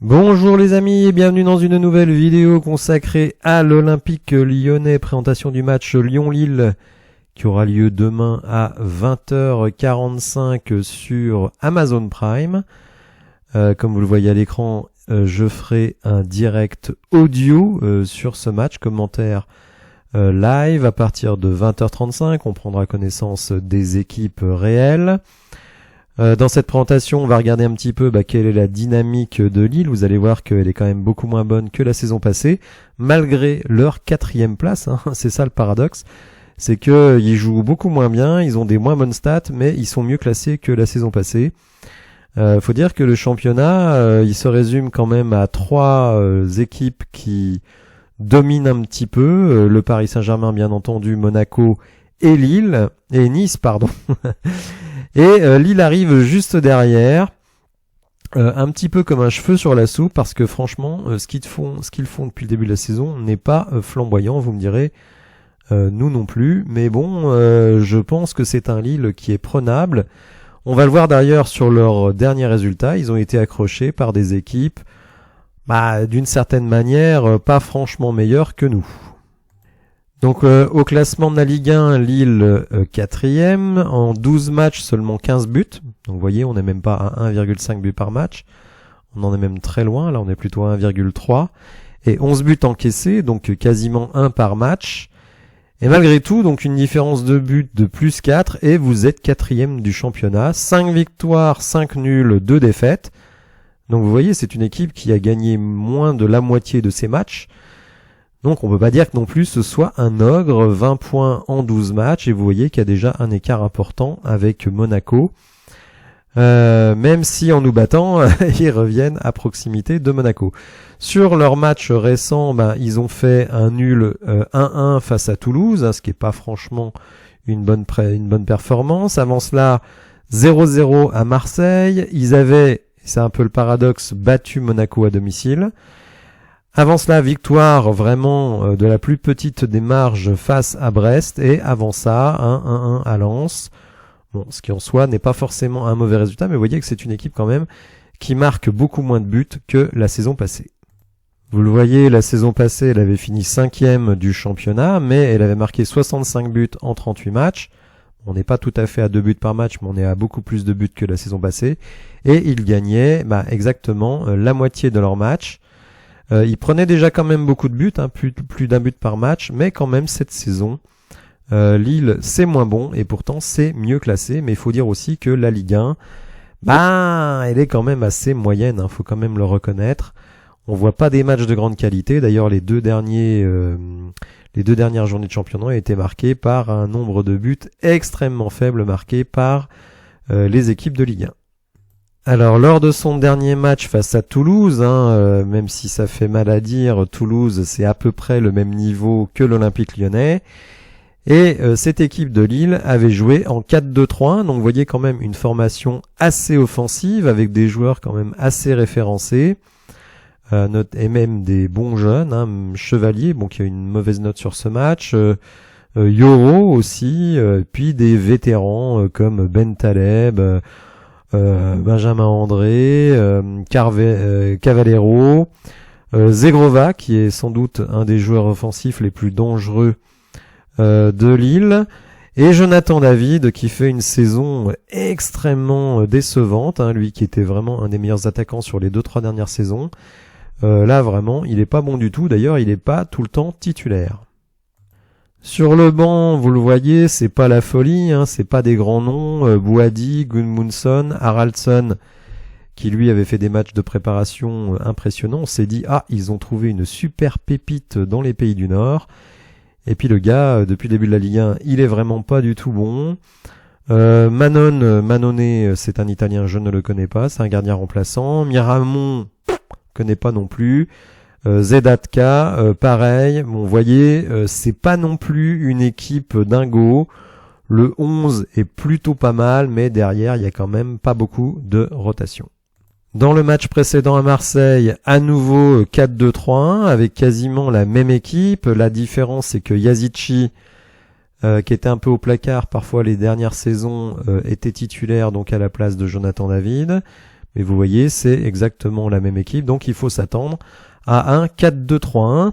Bonjour les amis et bienvenue dans une nouvelle vidéo consacrée à l'Olympique lyonnais, présentation du match Lyon-Lille qui aura lieu demain à 20h45 sur Amazon Prime. Comme vous le voyez à l'écran, je ferai un direct audio sur ce match, commentaire live à partir de 20h35, on prendra connaissance des équipes réelles. Dans cette présentation, on va regarder un petit peu quelle est la dynamique de Lille. Vous allez voir qu'elle est quand même beaucoup moins bonne que la saison passée, malgré leur 4e place. C'est ça le paradoxe, c'est qu'ils jouent beaucoup moins bien, ils ont des moins bonnes stats, mais ils sont mieux classés que la saison passée. Faut dire que le championnat, il se résume quand même à 3 équipes qui dominent un petit peu. Le Paris Saint-Germain, bien entendu, Monaco et Nice, pardon. Et Lille arrive juste derrière, un petit peu comme un cheveu sur la soupe, parce que franchement, ce qu'ils font depuis le début de la saison n'est pas flamboyant, vous me direz, nous non plus. Mais bon, je pense que c'est un Lille qui est prenable. On va le voir d'ailleurs sur leurs derniers résultats, ils ont été accrochés par des équipes, d'une certaine manière, pas franchement meilleures que nous. Donc au classement de la Ligue 1, Lille 4e, en 12 matchs seulement 15 buts. Donc vous voyez, on n'est même pas à 1,5 but par match. On en est même très loin, là on est plutôt à 1,3. Et 11 buts encaissés, donc quasiment 1 par match. Et malgré tout, donc une différence de but de plus 4 et vous êtes 4e du championnat. 5 victoires, 5 nuls, 2 défaites. Donc vous voyez, c'est une équipe qui a gagné moins de la moitié de ses matchs. Donc on peut pas dire que non plus ce soit un ogre, 20 points en 12 matchs, et vous voyez qu'il y a déjà un écart important avec Monaco. Même si en nous battant, ils reviennent à proximité de Monaco. Sur leur match récent, ils ont fait un nul 1-1 face à Toulouse, ce qui est pas franchement une bonne performance. Avant cela, 0-0 à Marseille. Ils avaient, c'est un peu le paradoxe, battu Monaco à domicile. Avant cela, victoire vraiment de la plus petite des marges face à Brest, et avant ça, 1-1 à Lens. Bon, ce qui en soi n'est pas forcément un mauvais résultat, mais vous voyez que c'est une équipe quand même qui marque beaucoup moins de buts que la saison passée. Vous le voyez, la saison passée, elle avait fini 5e du championnat, mais elle avait marqué 65 buts en 38 matchs. On n'est pas tout à fait à 2 buts par match, mais on est à beaucoup plus de buts que la saison passée. Et ils gagnaient exactement la moitié de leurs matchs. Ils prenaient déjà quand même beaucoup de buts, plus d'un but par match, mais quand même cette saison, Lille c'est moins bon et pourtant c'est mieux classé. Mais il faut dire aussi que la Ligue 1, elle est quand même assez moyenne, faut quand même le reconnaître. On voit pas des matchs de grande qualité. D'ailleurs, les deux dernières journées de championnat ont été marquées par un nombre de buts extrêmement faible marqués par les équipes de Ligue 1. Alors lors de son dernier match face à Toulouse, même si ça fait mal à dire, Toulouse c'est à peu près le même niveau que l'Olympique lyonnais, et cette équipe de Lille avait joué en 4-2-3-1, donc vous voyez quand même une formation assez offensive avec des joueurs quand même assez référencés, et même des bons jeunes, Chevalier qui a une mauvaise note sur ce match, Yoro aussi, puis des vétérans comme Ben Taleb, Benjamin André, Cavallero, Zegrova qui est sans doute un des joueurs offensifs les plus dangereux de Lille, et Jonathan David qui fait une saison extrêmement décevante, lui qui était vraiment un des meilleurs attaquants sur les 2-3 dernières saisons. Là vraiment il est pas bon du tout, d'ailleurs il est pas tout le temps titulaire. Sur le banc, vous le voyez, c'est pas la folie, c'est pas des grands noms, Bouhaddi, Gudmundsson, Haraldsson, qui lui avait fait des matchs de préparation impressionnants. On s'est dit, ils ont trouvé une super pépite dans les pays du Nord. Et puis le gars, depuis le début de la Ligue 1, il est vraiment pas du tout bon. Manone, c'est un Italien, je ne le connais pas, c'est un gardien remplaçant. Miramon, connais pas non plus. Zedatka, pareil. Vous voyez, c'est pas non plus une équipe dingo. Le 11 est plutôt pas mal, mais derrière, il y a quand même pas beaucoup de rotation. Dans le match précédent à Marseille, à nouveau 4-2-3-1 avec quasiment la même équipe. La différence, c'est que Yazici, qui était un peu au placard parfois les dernières saisons, était titulaire donc à la place de Jonathan David. Mais vous voyez, c'est exactement la même équipe, donc il faut s'attendre à un 4-2-3-1.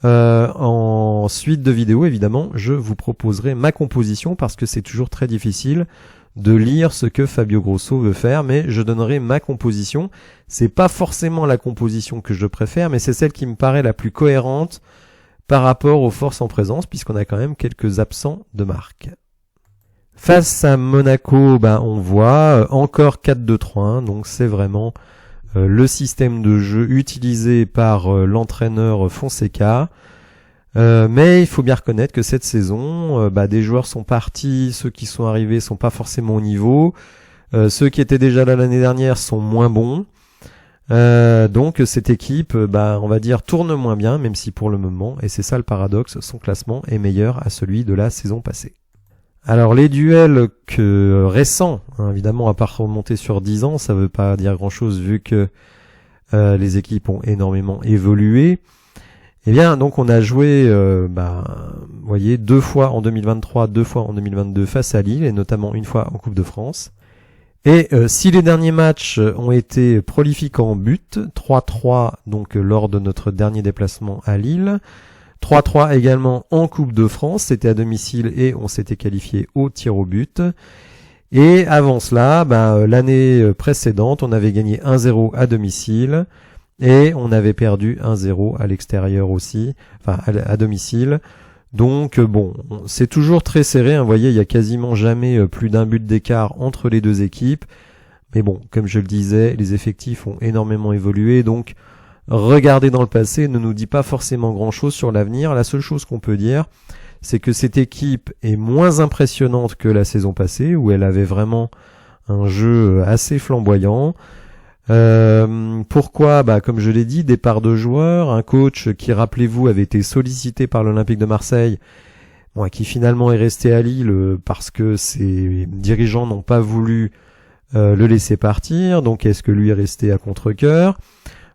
En suite de vidéo, évidemment, je vous proposerai ma composition parce que c'est toujours très difficile de lire ce que Fabio Grosso veut faire, mais je donnerai ma composition. C'est pas forcément la composition que je préfère, mais c'est celle qui me paraît la plus cohérente par rapport aux forces en présence, puisqu'on a quand même quelques absents de marque. Face à Monaco, on voit encore 4-2-3-1, donc c'est vraiment le système de jeu utilisé par l'entraîneur Fonseca. Mais il faut bien reconnaître que cette saison, des joueurs sont partis, ceux qui sont arrivés sont pas forcément au niveau, ceux qui étaient déjà là l'année dernière sont moins bons. Donc cette équipe, on va dire, tourne moins bien, même si pour le moment, et c'est ça le paradoxe, son classement est meilleur à celui de la saison passée. Alors les duels récents, évidemment, à part remonter sur 10 ans, ça veut pas dire grand-chose vu que les équipes ont énormément évolué. Eh bien, donc on a joué, vous voyez, 2 fois en 2023, 2 fois en 2022 face à Lille, et notamment une fois en Coupe de France. Et si les derniers matchs ont été prolifiques en but, 3-3 donc lors de notre dernier déplacement à Lille, 3-3 également en Coupe de France, c'était à domicile et on s'était qualifié au tir au but. Et avant cela, l'année précédente, on avait gagné 1-0 à domicile et on avait perdu 1-0 à l'extérieur aussi, enfin à domicile. Donc c'est toujours très serré, vous voyez, il y a quasiment jamais plus d'un but d'écart entre les deux équipes. Mais bon, comme je le disais, les effectifs ont énormément évolué, donc regarder dans le passé ne nous dit pas forcément grand-chose sur l'avenir. La seule chose qu'on peut dire, c'est que cette équipe est moins impressionnante que la saison passée, où elle avait vraiment un jeu assez flamboyant. Pourquoi ? Comme je l'ai dit, départ de joueurs, un coach qui, rappelez-vous, avait été sollicité par l'Olympique de Marseille, qui finalement est resté à Lille parce que ses dirigeants n'ont pas voulu le laisser partir. Donc est-ce que lui est resté à contre-cœur ?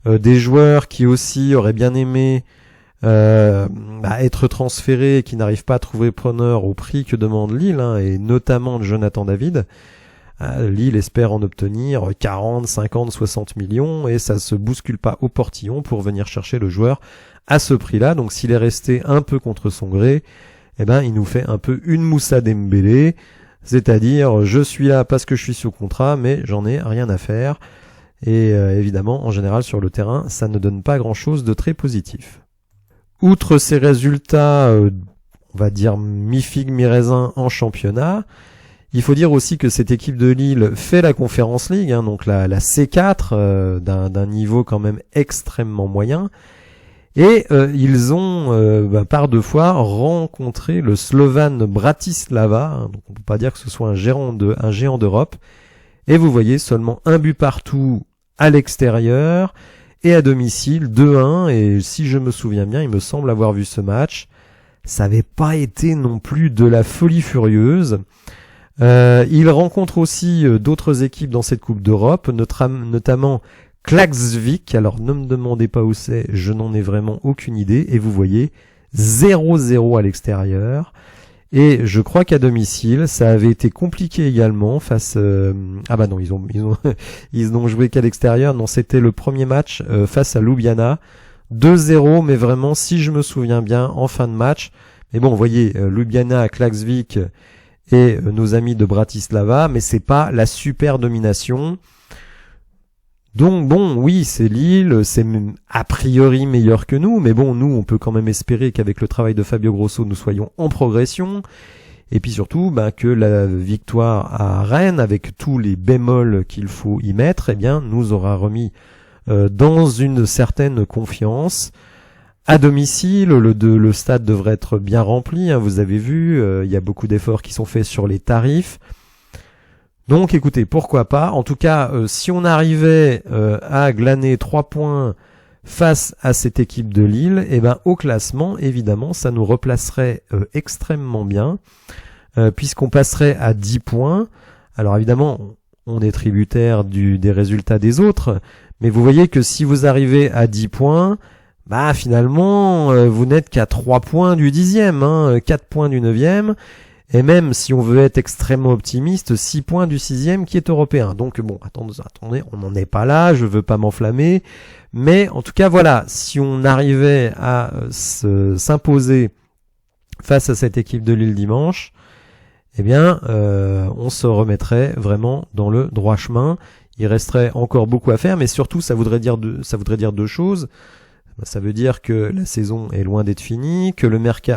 Des joueurs qui aussi auraient bien aimé être transférés et qui n'arrivent pas à trouver preneur au prix que demande Lille, et notamment Jonathan David. Lille espère en obtenir 40, 50, 60 millions et ça se bouscule pas au portillon pour venir chercher le joueur à ce prix-là. Donc s'il est resté un peu contre son gré, il nous fait un peu une Moussa Dembélé, c'est-à-dire je suis là parce que je suis sous contrat mais j'en ai rien à faire. Et évidemment, en général, sur le terrain, ça ne donne pas grand-chose de très positif. Outre ces résultats, on va dire mi-figue, mi-raisin en championnat, il faut dire aussi que cette équipe de Lille fait la Conference League, donc la C4, d'un niveau quand même extrêmement moyen. Et ils ont, par 2 fois, rencontré le Slovan Bratislava, donc on peut pas dire que ce soit un géant d'Europe. Et vous voyez seulement un but partout à l'extérieur et à domicile 2-1. Et si je me souviens bien, il me semble avoir vu ce match. Ça n'avait pas été non plus de la folie furieuse. Il rencontre aussi d'autres équipes dans cette Coupe d'Europe, notamment Klaksvik. Alors ne me demandez pas où c'est, je n'en ai vraiment aucune idée. Et vous voyez 0-0 à l'extérieur. Et je crois qu'à domicile, ça avait été compliqué également face. Non, ils n'ont joué qu'à l'extérieur. Non, c'était le premier match face à Ljubljana, 2-0. Mais vraiment, si je me souviens bien, en fin de match. Mais bon, vous voyez, Ljubljana, Klaksvik et nos amis de Bratislava, mais c'est pas la super domination. Donc oui, c'est Lille, c'est a priori meilleur que nous, mais bon, nous, on peut quand même espérer qu'avec le travail de Fabio Grosso, nous soyons en progression. Et puis surtout, que la victoire à Rennes, avec tous les bémols qu'il faut y mettre, nous aura remis dans une certaine confiance. À domicile, le stade devrait être bien rempli, vous avez vu, il y a beaucoup d'efforts qui sont faits sur les tarifs. Donc écoutez, pourquoi pas. En tout cas, si on arrivait à glaner 3 points face à cette équipe de Lille, au classement, évidemment, ça nous replacerait extrêmement bien, puisqu'on passerait à 10 points. Alors évidemment, on est tributaire des résultats des autres, mais vous voyez que si vous arrivez à 10 points, finalement, vous n'êtes qu'à 3 points du 10e, 4 points du 9e, Et même si on veut être extrêmement optimiste, 6 points du 6e qui est européen. Donc bon, attendez, on n'en est pas là, je veux pas m'enflammer. Mais en tout cas, voilà, si on arrivait à s'imposer face à cette équipe de Lille dimanche, eh bien, on se remettrait vraiment dans le droit chemin. Il resterait encore beaucoup à faire, mais surtout, ça voudrait dire deux choses. Ça veut dire que la saison est loin d'être finie, que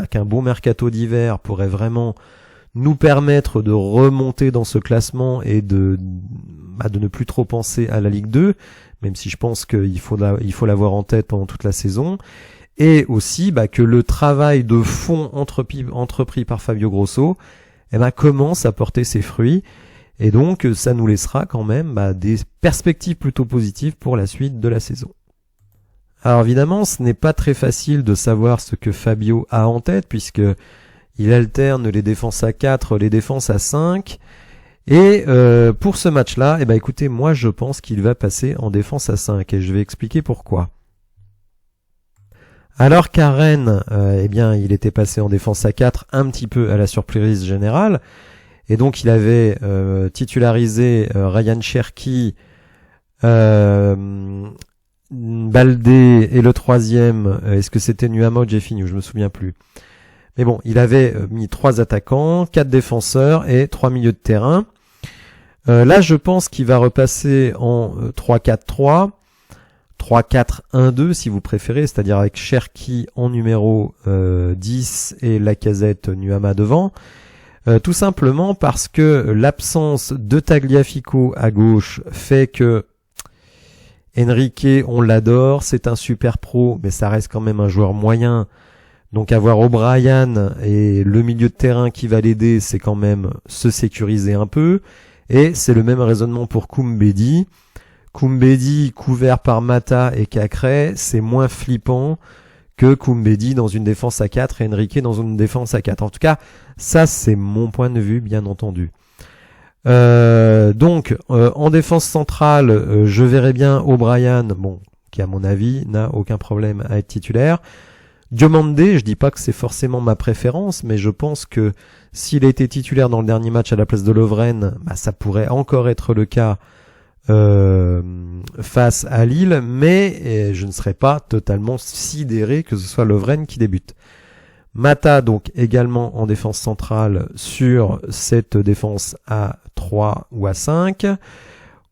qu'un bon mercato d'hiver pourrait vraiment nous permettre de remonter dans ce classement et de ne plus trop penser à la Ligue 2, même si je pense qu'il faut l'avoir en tête pendant toute la saison. Et aussi que le travail de fond entrepris par Fabio Grosso commence à porter ses fruits. Et donc, ça nous laissera quand même des perspectives plutôt positives pour la suite de la saison. Alors évidemment, ce n'est pas très facile de savoir ce que Fabio a en tête, puisque il alterne les défenses à 4, les défenses à 5. Et pour ce match-là, écoutez, moi je pense qu'il va passer en défense à 5, et je vais expliquer pourquoi. Alors qu'à Rennes, il était passé en défense à 4, un petit peu à la surprise générale. Et donc il avait titularisé Ryan Cherki, Baldé et le troisième, est-ce que c'était Nuama ou Jeffinho, je me souviens plus. Mais bon, il avait mis 3 attaquants, 4 défenseurs et 3 milieux de terrain. Là, je pense qu'il va repasser en 3-4-3, 3-4-1-2 si vous préférez, c'est-à-dire avec Cherki en numéro 10 et Lacazette Nuama devant. Tout simplement parce que l'absence de Tagliafico à gauche fait que Enrique, on l'adore, c'est un super pro, mais ça reste quand même un joueur moyen. Donc avoir O'Brien et le milieu de terrain qui va l'aider, c'est quand même se sécuriser un peu. Et c'est le même raisonnement pour Koumbedi. Koumbedi couvert par Mata et Cacré, c'est moins flippant que Koumbedi dans une défense à 4 et Enrique dans une défense à 4. En tout cas, ça c'est mon point de vue, bien entendu. Donc en défense centrale, je verrais bien O'Brien, qui à mon avis n'a aucun problème à être titulaire. Diomandé, je dis pas que c'est forcément ma préférence, mais je pense que s'il a été titulaire dans le dernier match à la place de Lovren, ça pourrait encore être le cas face à Lille, mais je ne serais pas totalement sidéré que ce soit Lovren qui débute. Mata donc également en défense centrale sur cette défense à 3 ou à 5.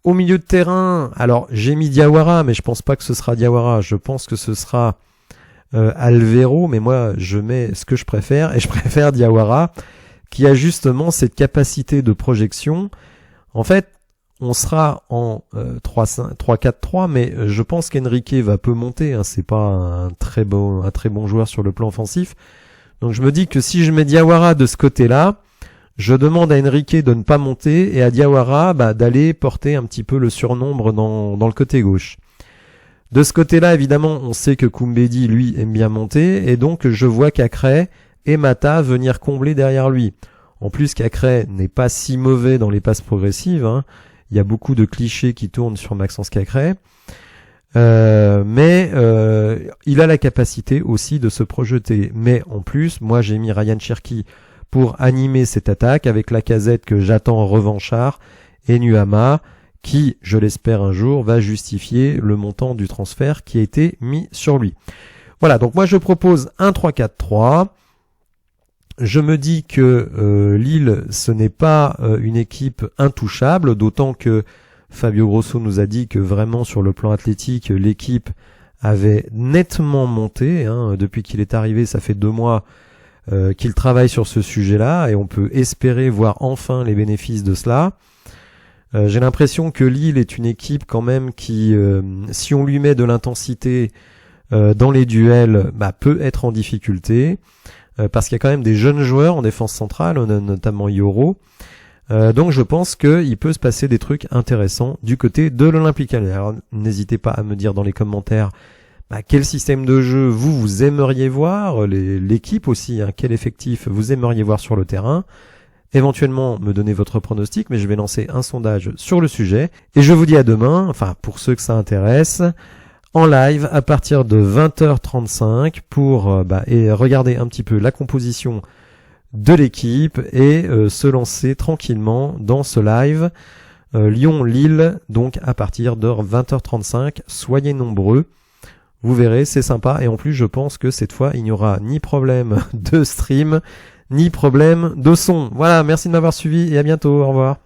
Au milieu de terrain, alors j'ai mis Diawara, mais je pense pas que ce sera Diawara, je pense que ce sera Alvero, mais moi je mets ce que je préfère, et je préfère Diawara, qui a justement cette capacité de projection. En fait, on sera en 3-4-3, mais je pense qu'Enrique va peu monter, c'est pas un très bon joueur sur le plan offensif. Donc je me dis que si je mets Diawara de ce côté-là, je demande à Enrique de ne pas monter et à Diawara d'aller porter un petit peu le surnombre dans le côté gauche. De ce côté-là, évidemment, on sait que Koumbedi, lui, aime bien monter, et donc je vois Cacré et Mata venir combler derrière lui. En plus, Cacré n'est pas si mauvais dans les passes progressives, Il y a beaucoup de clichés qui tournent sur Maxence Cacré. Mais il a la capacité aussi de se projeter. Mais en plus, moi j'ai mis Ryan Cherki pour animer cette attaque avec Lacazette que j'attends revanchard et Nuama qui, je l'espère un jour, va justifier le montant du transfert qui a été mis sur lui. Voilà, donc moi je propose un 3-4-3. Je me dis que Lille, ce n'est pas une équipe intouchable, d'autant que Fabio Grosso nous a dit que vraiment sur le plan athlétique, l'équipe avait nettement monté. Depuis qu'il est arrivé, ça fait 2 mois qu'il travaille sur ce sujet-là, et on peut espérer voir enfin les bénéfices de cela. J'ai l'impression que Lille est une équipe quand même qui, si on lui met de l'intensité dans les duels, peut être en difficulté. Parce qu'il y a quand même des jeunes joueurs en défense centrale, notamment Yoro. Donc je pense qu'il peut se passer des trucs intéressants du côté de l'Olympique Lyonnais. Alors n'hésitez pas à me dire dans les commentaires quel système de jeu vous aimeriez voir, l'équipe aussi, quel effectif vous aimeriez voir sur le terrain. Éventuellement me donner votre pronostic, mais je vais lancer un sondage sur le sujet. Et je vous dis à demain, pour ceux que ça intéresse, en live à partir de 20h35 pour et regarder un petit peu la composition de l'équipe et se lancer tranquillement dans ce live Lyon-Lille, donc à partir de 20h35. Soyez nombreux, vous verrez, c'est sympa, et en plus je pense que cette fois il n'y aura ni problème de stream, ni problème de son. Voilà, merci de m'avoir suivi et à bientôt, au revoir.